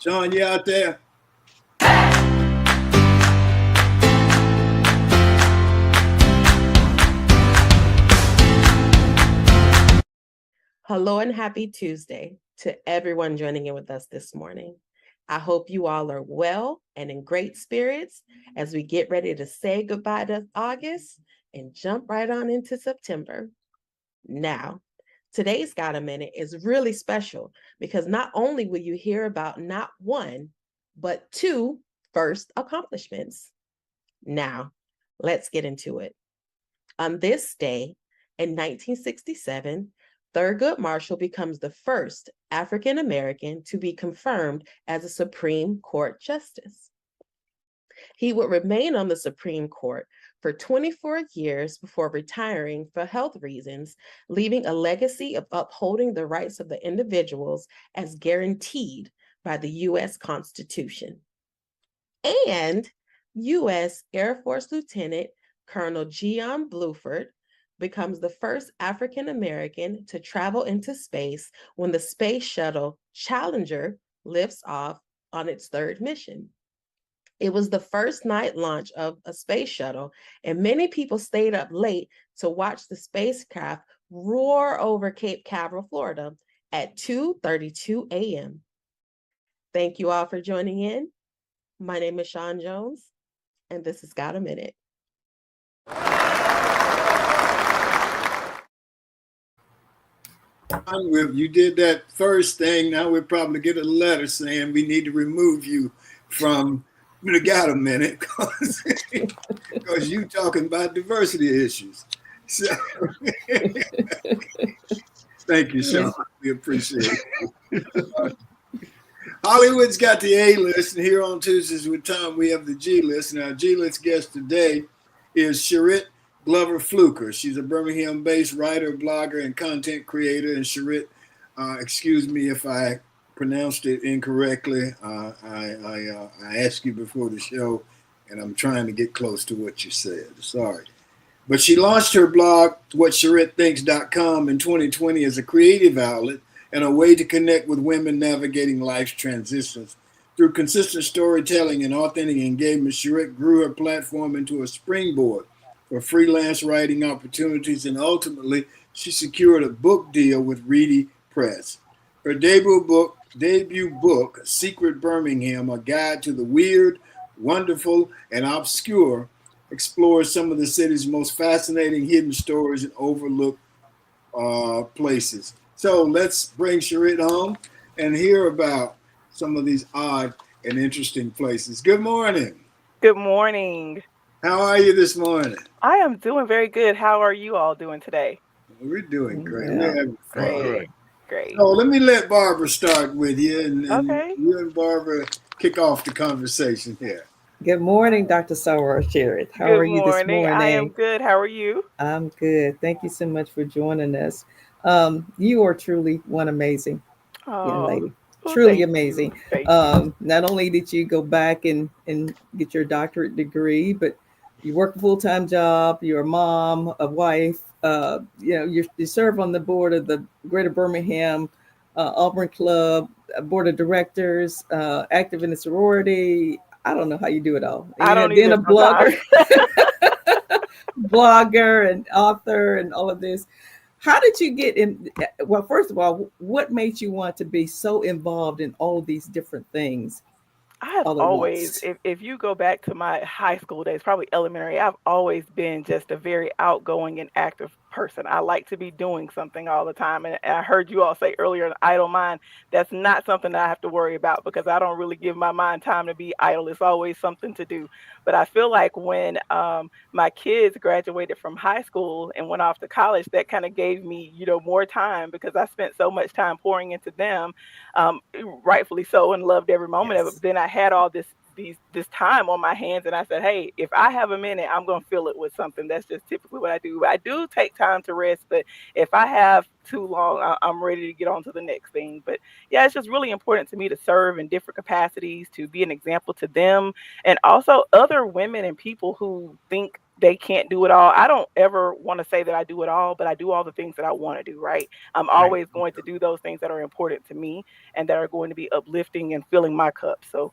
A: Sean, you out there?
E: Hello and happy Tuesday to everyone joining in with us this morning. I hope you all are well and in great spirits as we get ready to say goodbye to August and jump right on into September. Now, today's Got a Minute is really special because not only will you hear about not one, but two first accomplishments. Now, let's get into it. On this day in 1967, Thurgood Marshall becomes the first African American to be confirmed as a Supreme Court justice. He would remain on the Supreme Court for 24 years before retiring for health reasons, leaving a legacy of upholding the rights of the individuals as guaranteed by the U.S. Constitution. And U.S. Air Force Lieutenant Colonel Gian Bluford becomes the first African American to travel into space when the space shuttle Challenger lifts off on its third mission. It was the first night launch of a space shuttle, and many people stayed up late to watch the spacecraft roar over Cape Canaveral, Florida at 2:32 a.m. Thank you all for joining in. My name is Sean Jones, and this has Got a Minute.
A: You did that first thing. Now we'll probably get a letter saying we need to remove you from the Got a Minute because you talking about diversity issues. So thank you, Sean. We appreciate it. Hollywood's got the A list, and here on Tuesdays with Tom, we have the G list. And our G list guest today is Cherith Glover Fluker. She's a Birmingham-based writer, blogger, and content creator. And Cherith, excuse me if I pronounced it incorrectly. I asked you before the show, and I'm trying to get close to what you said. Sorry. But she launched her blog, whatcherithThinks.com, in 2020 as a creative outlet and a way to connect with women navigating life's transitions. Through consistent storytelling and authentic engagement, Cherith grew her platform into a springboard for freelance writing opportunities, and ultimately, she secured a book deal with Reedy Press. Her debut book, Secret Birmingham, A Guide to the Weird, Wonderful, and Obscure, explores some of the city's most fascinating hidden stories and overlooked places. So let's bring Cherith home and hear about some of these odd and interesting places. Good morning.
F: Good morning.
A: How are you this morning?
F: I am doing very good. How are you all doing today?
A: We're doing great. We're
C: Well,
A: having
D: Doing
A: fun.
F: Great,
D: great.
F: great.
A: So let me let Barbara start with you, and
F: Okay.
A: you and Barbara kick off the conversation here.
C: good morning, Dr. Sarah Cherith. How
F: Good
C: are you this
F: morning. I am
C: morning?
F: good. How are you?
C: I'm good. Thank you so much for joining us. You are truly one amazing young
F: Oh,
C: lady.
F: well,
C: Truly
F: thank you.
C: amazing.
F: Thank you.
C: Not only did you go back and get your doctorate degree, but you work a full time job. You're a mom, a wife. You serve on the board of the Greater Birmingham Auburn Club board of directors. Active in the sorority. I don't know how you do it all.
F: I
C: And
F: don't
C: then
F: either
C: a
F: sometimes.
C: blogger and author and all of this. How did you get in? Well, first of all, what made you want to be so involved in all of these different things
F: I have
C: all at
F: always,
C: once?
F: if you go back to my high school days, probably elementary, I've always been just a very outgoing and active person. I like to be doing something all the time. And I heard you all say earlier, an idle mind. That's not something that I have to worry about because I don't really give my mind time to be idle. It's always something to do. But I feel like when my kids graduated from high school and went off to college, that kind of gave me, more time because I spent so much time pouring into them, rightfully so, and loved every moment of it.
C: Yes.
F: But then I had all this time on my hands, and I said, "Hey, if I have a minute, I'm gonna fill it with something." That's just typically what I do. I do take time to rest, but if I have too long, I'm ready to get on to the next thing. But yeah, it's just really important to me to serve in different capacities, to be an example to them, and also other women and people who think they can't do it all. I don't ever want to say that I do it all, but I do all the things that I want to do, right? I'm
A: Right.
F: always going to do those things that are important to me and that are going to be uplifting and filling my cup. So,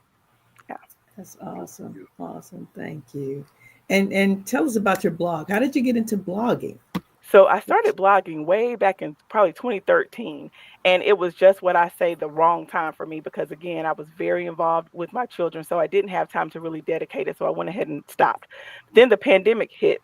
F: yeah.
C: That's awesome. Awesome. Thank you. And tell us about your blog. How did you get into blogging?
F: So I started blogging way back in probably 2013, and it was just what I say the wrong time for me because again, I was very involved with my children, so I didn't have time to really dedicate it. So I went ahead and stopped. Then the pandemic hit,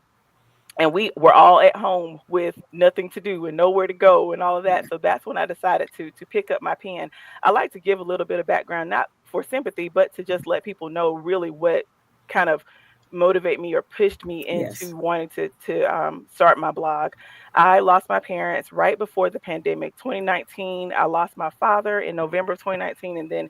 F: and we were all at home with nothing to do and nowhere to go and all of that. So that's when I decided to pick up my pen. I like to give a little bit of background, not for sympathy, but to just let people know really what kind of motivate me or pushed me
C: Yes.
F: into wanting to start my blog. I lost my parents right before the pandemic, 2019. I lost my father in November of 2019, and then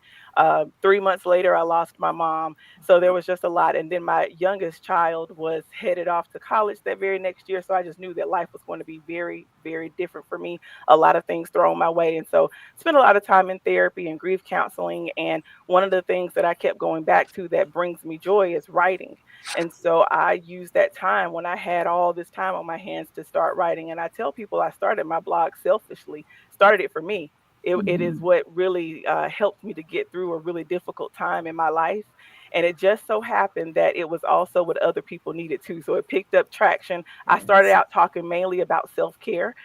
F: 3 months later, I lost my mom. So there was just a lot. And then my youngest child was headed off to college that very next year. So I just knew that life was going to be very, very different for me. A lot of things thrown my way. And so spent a lot of time in therapy and grief counseling. And one of the things that I kept going back to that brings me joy is writing. And so I used that time when I had all this time on my hands to start writing. And I tell people I started my blog selfishly, started it for me. It is
C: Mhm.
F: what really helped me to get through a really difficult time in my life. And it just so happened that it was also what other people needed too. So it picked up traction. I started
C: Yes.
F: out talking mainly about self care.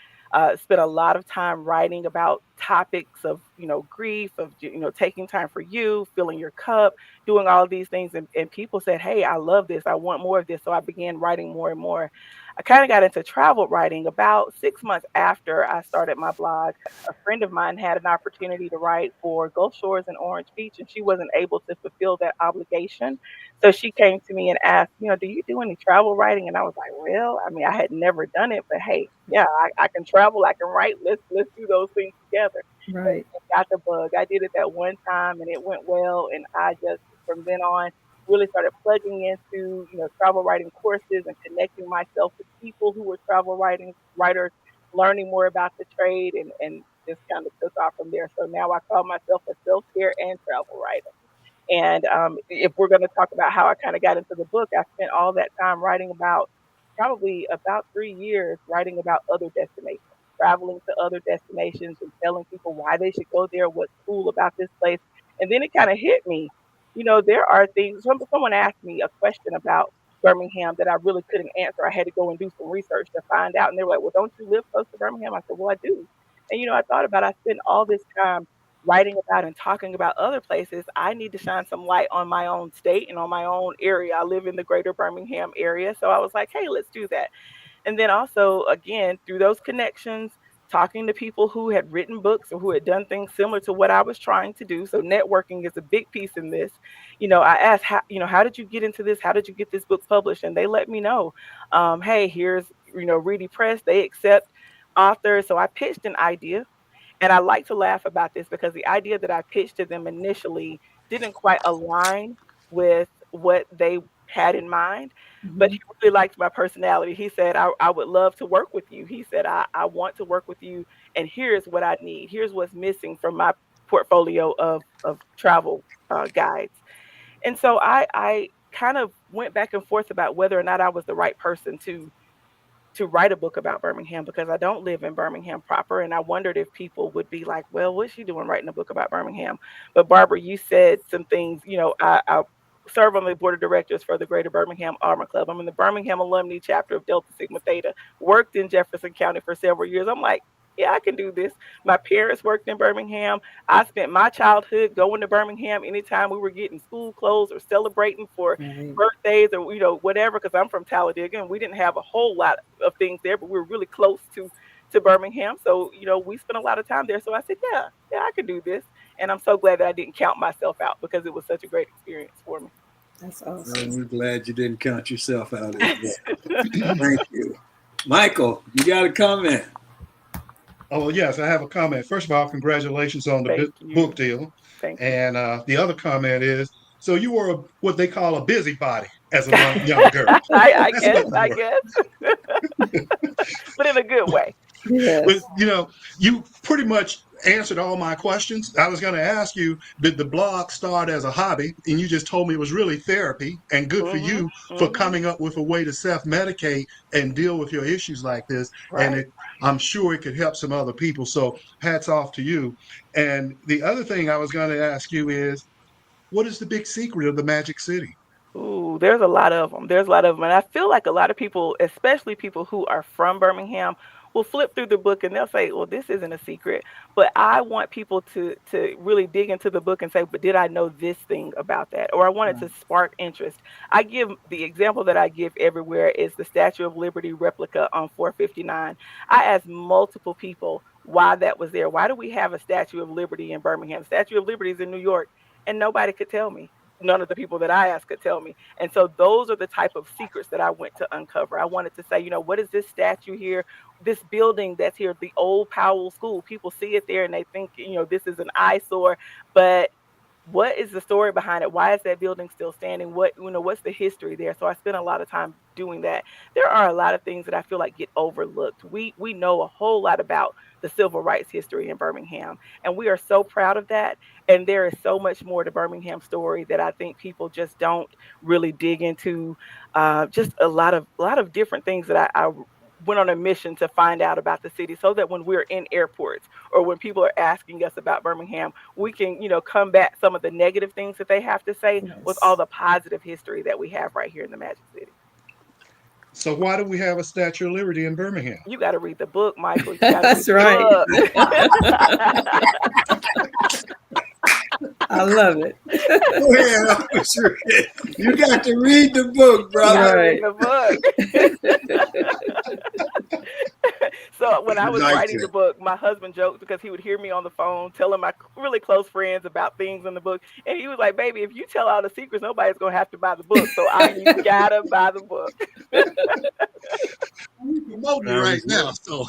F: Spent a lot of time writing about topics of, grief, of, taking time for you, filling your cup, doing all of these things. And people said, "Hey, I love this. I want more of this." So I began writing more and more. I kind of got into travel writing about 6 months after I started my blog. A friend of mine had an opportunity to write for Gulf Shores and Orange Beach, and she wasn't able to fulfill that obligation. So she came to me and asked, "Do you do any travel writing?" And I was like, "Well, I mean, I had never done it, but hey, yeah, I can travel, I can write. Let's do those things together."
C: Right.
F: And got the bug. I did it that one time, and it went well. And I just from then on really started plugging into travel writing courses and connecting myself with people who were travel writing writers, learning more about the trade, and just kind of took off from there. So now I call myself a self care and travel writer. And if we're going to talk about how I kind of got into the book, I spent all that time writing about probably about 3 years writing about other destinations, traveling to other destinations and telling people why they should go there, what's cool about this place. And then it kind of hit me. There are things, someone asked me a question about Birmingham that I really couldn't answer. I had to go and do some research to find out. And they were like, "Well, don't you live close to Birmingham?" I said, "Well, I do." And, I thought about I spent all this time writing about and talking about other places. I need to shine some light on my own state and on my own area. I live in the greater Birmingham area. So I was like, hey, let's do that. And then also, again, through those connections, talking to people who had written books or who had done things similar to what I was trying to do. So networking is a big piece in this. I asked, how did you get into this? How did you get this book published? And they let me know, hey, here's, Reedy Press, they accept authors. So I pitched an idea. And I like to laugh about this because the idea that I pitched to them initially didn't quite align with what they had in mind. But
C: Mhm.
F: he really liked my personality. He said, I would love to work with you. He said, I want to work with you. And here's what I need. Here's what's missing from my portfolio of travel guides. And so I kind of went back and forth about whether or not I was the right person to write a book about Birmingham because I don't live in Birmingham proper. And I wondered if people would be like, well, what's she doing writing a book about Birmingham? But Barbara, you said some things, I serve on the board of directors for the Greater Birmingham Armor Club. I'm in the Birmingham alumni chapter of Delta Sigma Theta, worked in Jefferson County for several years. I'm like, yeah, I can do this. My parents worked in Birmingham. I spent my childhood going to Birmingham anytime we were getting school clothes or celebrating for
C: Right.
F: birthdays or whatever, because I'm from Talladega and we didn't have a whole lot of things there, but we were really close to Birmingham. So, we spent a lot of time there. So I said, yeah, I can do this. And I'm so glad that I didn't count myself out because it was such a great experience for me.
C: That's
A: Well,
C: awesome.
A: we're glad you didn't count yourself out as well. Thank you. Michael, you got a comment?
D: Oh, yes, I have a comment. First of all, congratulations on the
F: Thank you.
D: book deal.
F: Thank you.
D: And the other comment is, so you were what they call a busybody as a young girl.
F: I
D: That's
F: guess,
D: what you
F: I
D: were.
F: guess, but in a good way.
D: But,
C: Yes.
D: you pretty much answered all my questions. I was going to ask you, did the blog start as a hobby? And you just told me it was really therapy and good for
F: Hmm.
D: you for
F: Hmm.
D: coming up with a way to self-medicate and deal with your issues like this. And
F: Right.
D: I'm sure it could help some other people. So hats off to you. And the other thing I was going to ask you is, what is the big secret of the Magic City?
F: Ooh, there's a lot of them. There's a lot of them. And I feel like a lot of people, especially people who are from Birmingham, will flip through the book and they'll say, well, this isn't a secret. But I want people to really dig into the book and say, but did I know this thing about that? Or I wanted
C: Right.
F: to spark interest. I give the example that I give everywhere is the Statue of Liberty replica on 459. I asked multiple people why that was there. Why do we have a Statue of Liberty in Birmingham? The Statue of Liberty is in New York, and nobody could tell me. None of the people that I asked could tell me. And so those are the type of secrets that I went to uncover. I wanted to say, what is this statue here? This building that's here, the old Powell School. People see it there and they think, this is an eyesore, but what is the story behind it? Why is that building still standing? What's the history there? So I spent a lot of time doing that. There are a lot of things that I feel like get overlooked. We know a whole lot about the civil rights history in Birmingham, and we are so proud of that. And there is so much more to Birmingham story that I think people just don't really dig into. Just a lot of different things that I went on a mission to find out about the city so that when we're in airports or when people are asking us about Birmingham, we can, combat some of the negative things that they have to say with all
C: Yes.
F: the positive history that we have right here in the Magic City.
D: So why do we have a Statue of Liberty in Birmingham?
F: You got to read the book, Michael. You got to read
C: That's right.
F: the book.
C: I love it.
A: Go ahead, Officer. You got to read the book,
F: You got
A: brother.
F: to read
C: Right.
F: the book. So when I
A: You
F: was
A: like
F: writing
A: to.
F: the book, my husband joked because he would hear me on the phone telling my really close friends about things in the book. And he was like, baby, if you tell all the secrets, nobody's going to have to buy the book. So you got to buy the book.
D: You're promoting
A: When
D: it
A: I
D: right
A: was
D: now. So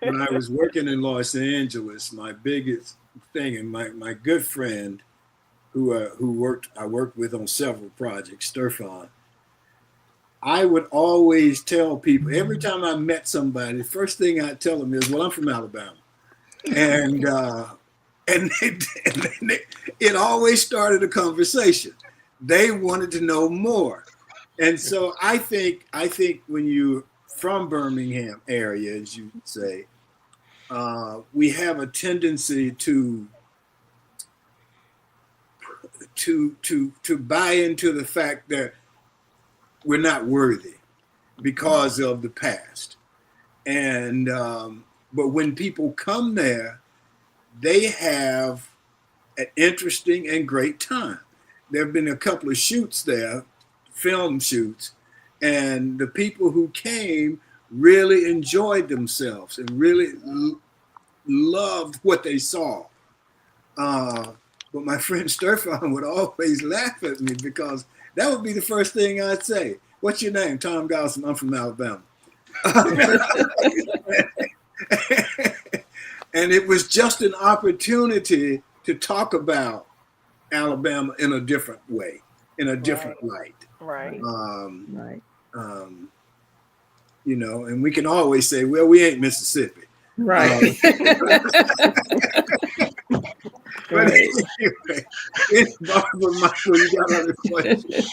A: when I was working in Los Angeles, my biggest thing, and my good friend who I worked with on several projects, Sturfon, I would always tell people every time I met somebody, the first thing I tell them is, "Well, I'm from Alabama," and it always started a conversation. They wanted to know more, and so I think when you from Birmingham area, as you say, we have a tendency to buy into the fact that we're not worthy because of the past. And but when people come there, they have an interesting and great time. There have been a couple of shoots there, film shoots, and the people who came really enjoyed themselves and really loved what they saw. But my friend Sturfon would always laugh at me because that would be the first thing I'd say. What's your name? Tom Gosson. I'm from Alabama. And it was just an opportunity to talk about Alabama in a different way, in a different light.
F: Right.
C: Right.
A: You know, and we can always say, well, we ain't Mississippi.
C: Right.
A: But anyway, Barbara, Michael, you got another question?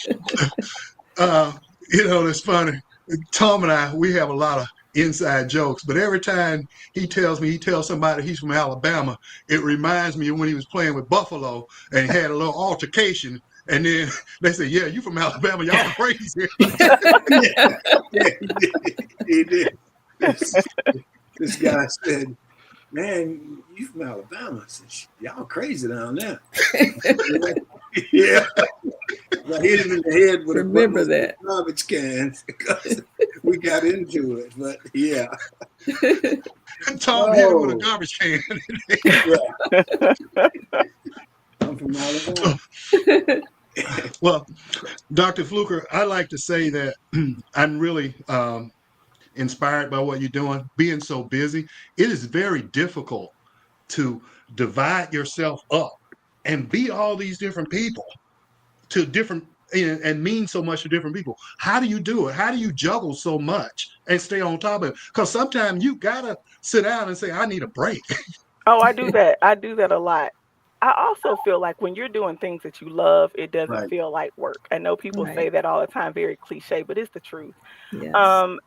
D: You know, it's funny. Tom and I, we have a lot of inside jokes, but every time he tells somebody he's from Alabama, it reminds me of when he was playing with Buffalo and had a little altercation. And then they say, yeah, you from Alabama, y'all crazy.
A: Yeah, he did. This guy said, man, you from Alabama. I said, y'all crazy down there. Yeah. I hit him in the head with
C: Remember that
A: garbage cans because we got into it. But yeah.
D: Tom hit him with a garbage can.
A: I'm from Alabama.
D: Well, Dr. Fluker, I like to say that I'm really inspired by what you're doing. Being so busy, it is very difficult to divide yourself up and be all these different people to different and mean so much to different people. How do you do it? How do you juggle so much and stay on top of it? Because sometimes you gotta sit down and say, I need a break.
F: Oh, I do that. I do that a lot. I also feel like when you're doing things that you love, it doesn't
A: Right.
F: feel like work. I know people
C: Right.
F: say that all the time, very cliche, but it's the truth.
C: Yes.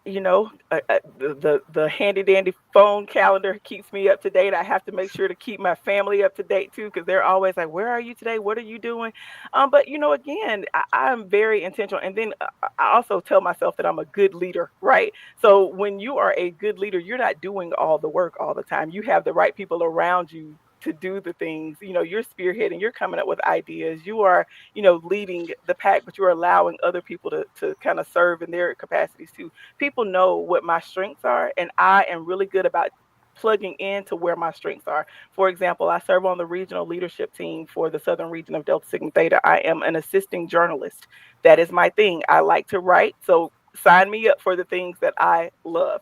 F: You know, the handy dandy phone calendar keeps me up to date. I have to make sure to keep my family up to date too, because they're always like, "Where are you today? What are you doing?" But you know, again, I'm very intentional, and then I also tell myself that I'm a good leader, right? So when you are a good leader, you're not doing all the work all the time. You have the right people around you to do the things. You know, you're spearheading, you're coming up with ideas, you are, you know, leading the pack, but you're allowing other people to kind of serve in their capacities too. People know what my strengths are, and I am really good about plugging into where my strengths are. For example, I serve on the regional leadership team for the southern region of Delta Sigma Theta. I am an assisting journalist. That is my thing. I like to write, so sign me up for the things that I love.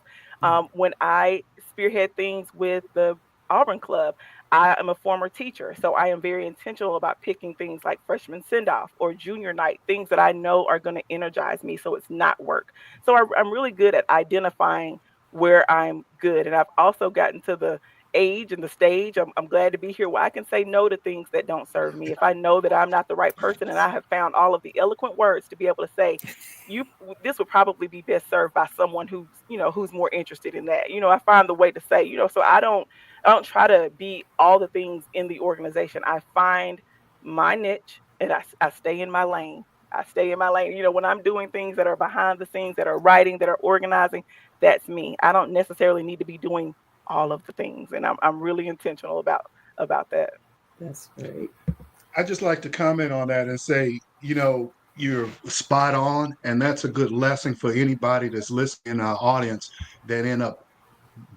F: When I spearhead things with the Auburn Club, I am a former teacher, so I am very intentional about picking things like freshman send-off or junior night, things that I know are going to energize me, so it's not work. So I'm really good at identifying where I'm good, and I've also gotten to the age and the stage. I'm glad to be here where I can say no to things that don't serve me. If I know that I'm not the right person, and I have found all of the eloquent words to be able to say, you, this would probably be best served by someone who's, you know, who's more interested in that. You know, I find the way to say, you know, so I don't try to be all the things in the organization. I find my niche and I stay in my lane. I stay in my lane. You know, when I'm doing things that are behind the scenes, that are writing, that are organizing, that's me. I don't necessarily need to be doing all of the things, and I'm really intentional about that.
C: That's great.
D: I just like to comment on that and say, you know, you're spot on, and that's a good lesson for anybody that's listening in our audience that end up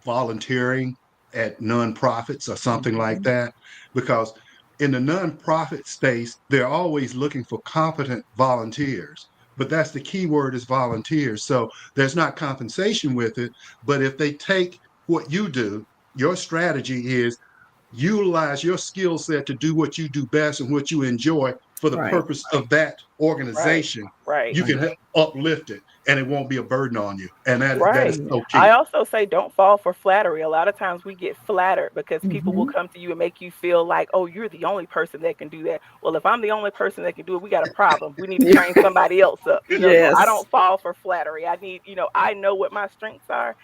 D: volunteering at nonprofits or something like that, because in the nonprofit space, they're always looking for competent volunteers. But that's the key word is volunteers. So there's not compensation with it. But if they take what you do, your strategy is utilize your skill set to do what you do best and what you enjoy for the
C: Right.
D: purpose of that organization.
F: Right.
D: You can uplift it and it won't be a burden on you. And that
F: Right.
D: is so key.
F: I also say don't fall for flattery. A lot of times we get flattered because people will
C: Mhm.
F: come to you and make you feel like, oh, you're the only person that can do that. Well, if I'm the only person that can do it, we got a problem. We need to train somebody else up. You know, so I
C: Yes.
F: don't fall for flattery. I need, you know, I know what my strengths are.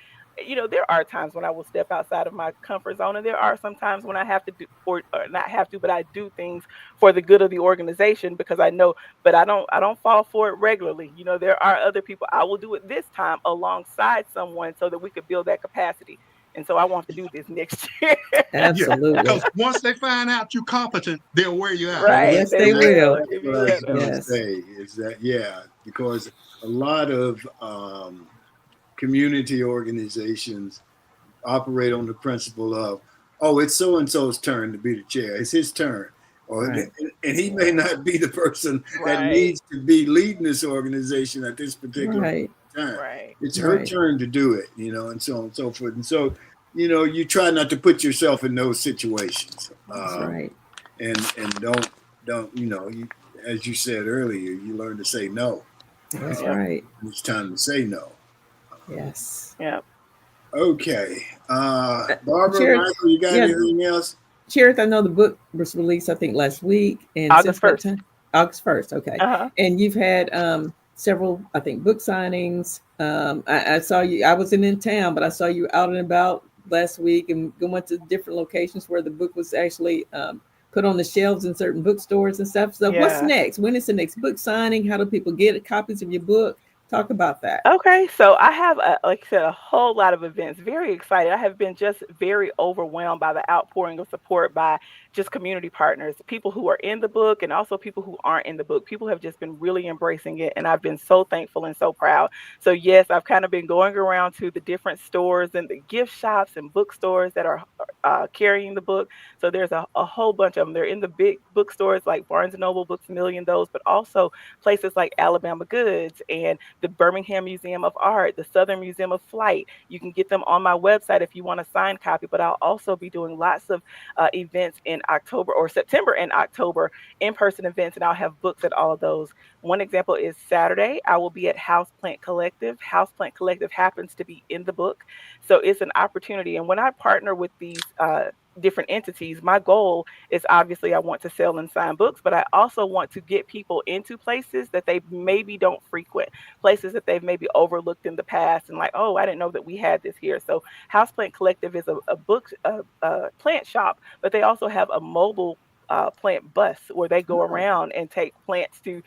F: You know, there are times when I will step outside of my comfort zone, and there are some times when I have to do, or not have to, but I do things for the good of the organization because I know, but I don't fall for it regularly. You know, there are other people. I will do it this time alongside someone so that we could build that capacity. And so I want to do this next year.
D: Yeah,
C: Absolutely.
D: because once they find out you're competent, they'll wear you out.
F: Right.
C: Yes,
F: They
C: they will.
F: will. If
A: What
F: you
A: I was
F: let them.
A: going to
C: Yes.
A: say is that, yeah, because a lot of community organizations operate on the principle of, oh, it's so and so's turn to be the chair. It's his turn, or
C: Right.
A: and he may not be the person that
F: Right.
A: needs to be leading this organization at this particular
C: Right.
A: time.
F: Right.
A: It's her
C: Right.
A: turn to do it, and so on and so forth. And so, you try not to put yourself in those situations,
C: That's right.
A: and don't as you said earlier, you learn to say no.
C: That's
F: Yep.
C: right.
A: It's time to say no.
C: Yes.
F: Yep.
A: Okay, Barbara,
C: Cherith,
A: Michael, you got
C: yeah,
A: anything else?
C: Cherith, I know the book was released, I think, last week. And
F: August
C: since what
F: 1st.
C: time? August 1st. Okay.
F: Uh-huh.
C: And you've had several, I think, book signings. I saw you, I wasn't in town, but I saw you out and about last week and going to different locations where the book was actually put on the shelves in certain bookstores and stuff. So what's
F: Yeah.
C: next? When is the next book signing? How do people get copies of your book? Talk about that.
F: Okay, so I have, like I said, a whole lot of events. Very excited. I have been just very overwhelmed by the outpouring of support by just community partners, people who are in the book, and also people who aren't in the book. People have just been really embracing it, and I've been so thankful and so proud. So yes, I've kind of been going around to the different stores and the gift shops and bookstores that are carrying the book. So there's a whole bunch of them. They're in the big bookstores like Barnes and Noble, Books a Million, those, but also places like Alabama Goods and the Birmingham Museum of Art, the Southern Museum of Flight. You can get them on my website if you want a signed copy, but I'll also be doing lots of events in October or September and October, in-person events, and I'll have books at all of those. One example is Saturday. I will be at Houseplant Collective. Houseplant Collective happens to be in the book, so it's an opportunity. And when I partner with these different entities, my goal is obviously I want to sell and sign books, but I also want to get people into places that they maybe don't frequent, places that they've maybe overlooked in the past and like, oh, I didn't know that we had this here. So Houseplant Collective is a book plant shop, but they also have a mobile plant bus where they go
C: Oh,
F: around and take plants to,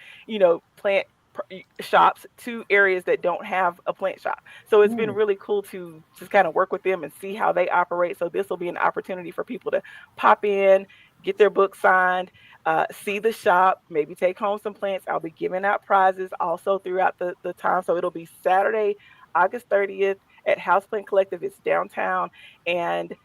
F: plant shops to areas that don't have a plant shop. So it's been
C: oh,
F: really cool to just kind of work with them and see how they operate. So this will be an opportunity for people to pop in, get their book signed, see the shop, maybe take home some plants. I'll be giving out prizes also throughout the time. So it'll be Saturday, August 30th at Houseplant Collective. It's downtown, and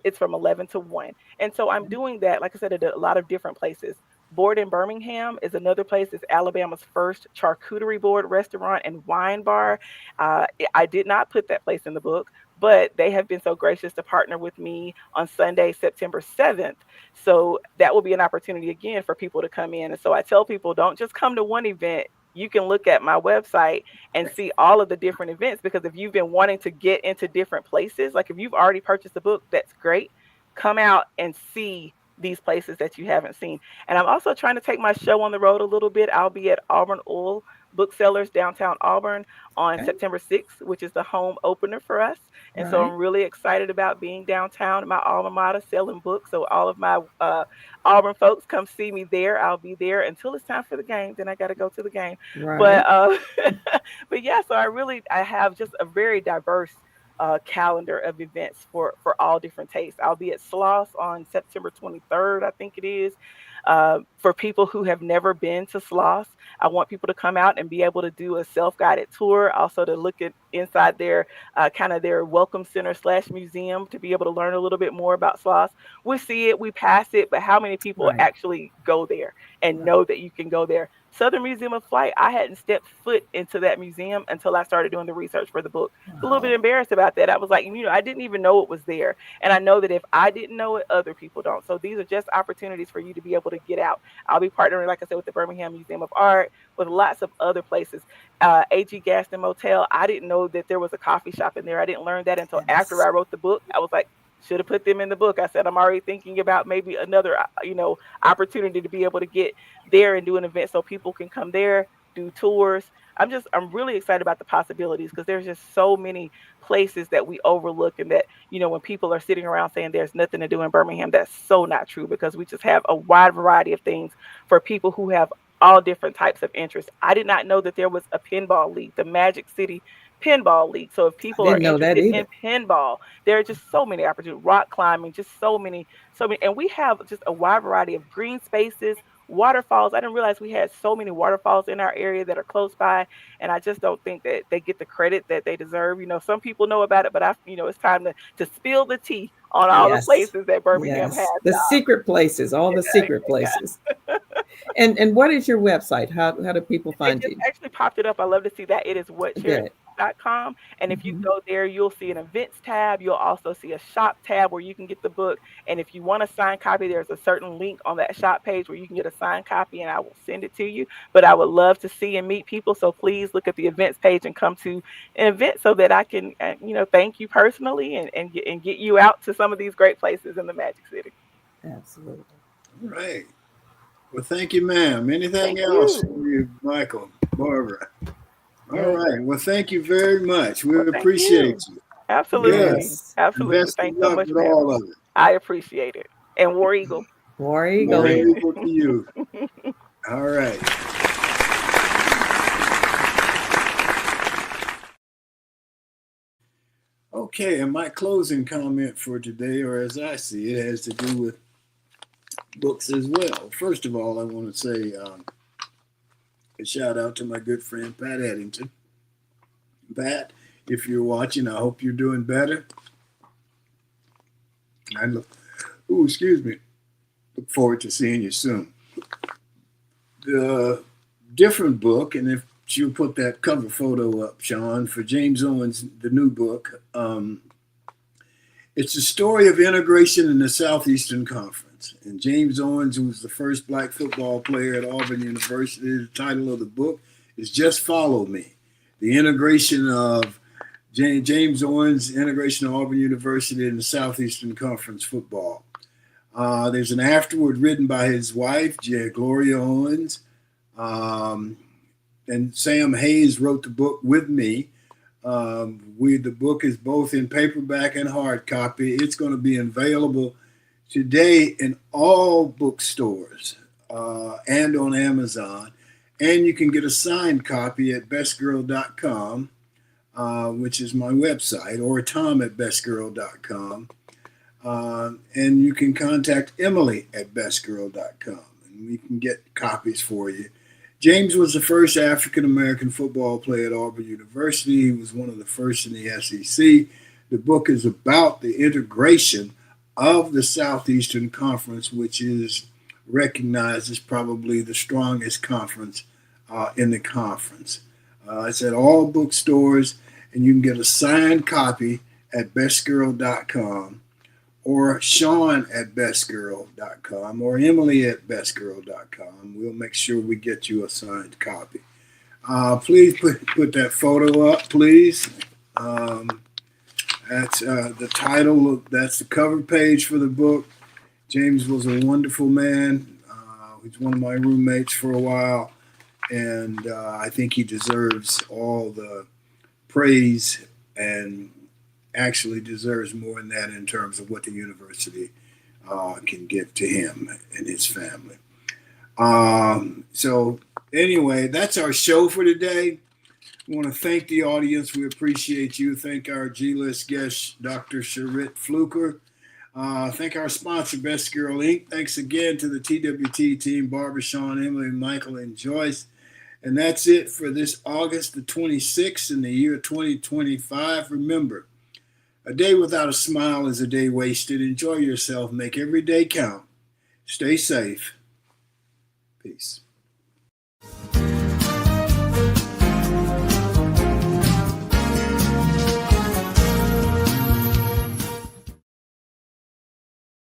F: it's from 11 to 1. And so I'm doing that, like I said, at a lot of different places. Board in Birmingham is another place. It's Alabama's first charcuterie board restaurant and wine bar. I did not put that place in the book, but they have been so gracious to partner with me on Sunday, September 7th. So that will be an opportunity again for people to come in. And so I tell people, don't just come to one event. You can look at my website and see all of the different events, because if you've been wanting to get into different places, like if you've already purchased a book, that's great. Come out and see these places that you haven't seen. And I'm also trying to take my show on the road a little bit. I'll be at Auburn Oil Booksellers downtown Auburn on
C: okay.
F: September 6th, which is the home opener for us. And so
C: Right.
F: I'm really excited about being downtown in my alma mater selling books. So all of my Auburn folks, come see me there. I'll be there until it's time for the game. Then I got to go to the game.
C: Right.
F: But but yeah, so I have just a very diverse calendar of events for all different tastes. I'll be at Sloss on September 23rd, I think it is. For people who have never been to Sloss, I want people to come out and be able to do a self-guided tour, also to look at inside their kind of their welcome center slash museum to be able to learn a little bit more about Sloss. We see it, we pass it, but how many people
C: Right.
F: actually go there and
C: Right.
F: know that you can go there? Southern Museum of Flight, I hadn't stepped foot into that museum until I started doing the research for the book. A little bit
C: Wow.
F: embarrassed about that. I was like, I didn't even know it was there. And I know that if I didn't know it, other people don't. So these are just opportunities for you to be able to get out. I'll be partnering, like I said, with the Birmingham Museum of Art, with lots of other places. A.G. Gaston Motel, I didn't know that there was a coffee shop in there. I didn't learn that until after
C: Yes.
F: I wrote the book. I was like, should have put them in the book. I said, I'm already thinking about maybe another, opportunity to be able to get there and do an event so people can come there, do tours. I'm really excited about the possibilities, because there's just so many places that we overlook, and that, when people are sitting around saying there's nothing to do in Birmingham, that's so not true, because we just have a wide variety of things for people who have all different types of interests. I did not know that there was a pinball league, the Magic City Pinball League. So if
C: I
F: people are
C: didn't know that
F: interested
C: either.
F: in pinball, there are just so many opportunities, rock climbing, just so many, and we have just a wide variety of green spaces, waterfalls. I didn't realize we had so many waterfalls in our area that are close by, and I just don't think that they get the credit that they deserve. Some people know about it, but it's time to spill the tea on all the
C: Yes.
F: places that Birmingham has.
C: Yes. The secret places, all the secret places. And what is your website? How do people
F: They
C: find
F: just
C: you?
F: actually popped it up. I love to see that. It is whatcherith.com. And if you
C: Mhm.
F: go there, you'll see an events tab. You'll also see a shop tab where you can get the book. And if you want a signed copy, there's a certain link on that shop page where you can get a signed copy, and I will send it to you. But I would love to see and meet people. So please look at the events page and come to an event so that I can, thank you personally and get you out to some of these great places in the Magic City.
C: Absolutely.
A: All right. Well, thank you, ma'am. Anything
F: Thank
A: else
F: you.
A: from you, Michael, Barbara? All
C: Yeah.
A: right. Well, thank you very much. We
F: Well, thank
A: appreciate
F: you.
A: you.
F: Absolutely.
A: Yes.
C: Yes.
A: And
F: Absolutely.
A: best of
F: Thanks so
A: luck
F: much
A: with
F: for having
A: all
F: me.
A: of it.
F: I appreciate it. And War Eagle.
C: War
A: More
C: Eagle.
A: eagle to you. All right. Okay, and my closing comment for today, or as I see it, has to do with books as well. First of all, I want to say a shout out to my good friend Pat Eddington. Pat, if you're watching, I hope you're doing better. I look, excuse me. Look forward to seeing you soon. The different book, and if you'll put that cover photo up, Sean, for James Owens, the new book. It's a story of integration in the Southeastern Conference. And James Owens, who was the first black football player at Auburn University, the title of the book is Just Follow Me. The integration of James Owens, integration of Auburn University in the Southeastern Conference football. There's an afterword written by his wife, Gloria Owens. And Sam Hayes wrote the book with me. The book is both in paperback and hard copy. It's going to be available today in all bookstores and on Amazon. And you can get a signed copy at bestgirl.com, which is my website, or Tom at bestgirl.com. And you can contact Emily at bestgirl.com, and we can get copies for you. James was the first African-American football player at Auburn University. He was one of the first in the SEC. The book is about the integration of the Southeastern Conference, which is recognized as probably the strongest conference in the conference. It's at all bookstores, and you can get a signed copy at bestgirl.com, or Sean at bestgirl.com, or Emily at bestgirl.com. We'll make sure we get you a signed copy. Please put that photo up, please. That's the title. That's the cover page for the book. James was a wonderful man. He's one of my roommates for a while, and I think he deserves all the praise, and actually deserves more than that in terms of what the university can give to him and his family. So anyway, that's our show for today. I want to thank the audience. We appreciate you. Thank our G-list guest, Dr. Cherith Fluker. Thank our sponsor, Best Girl Inc. Thanks again to the TWT team, Barbara, Sean, Emily, Michael, and Joyce. And that's it for this August the 26th in the year 2025. Remember, a day without a smile is a day wasted. Enjoy yourself. Make every day count. Stay safe. Peace.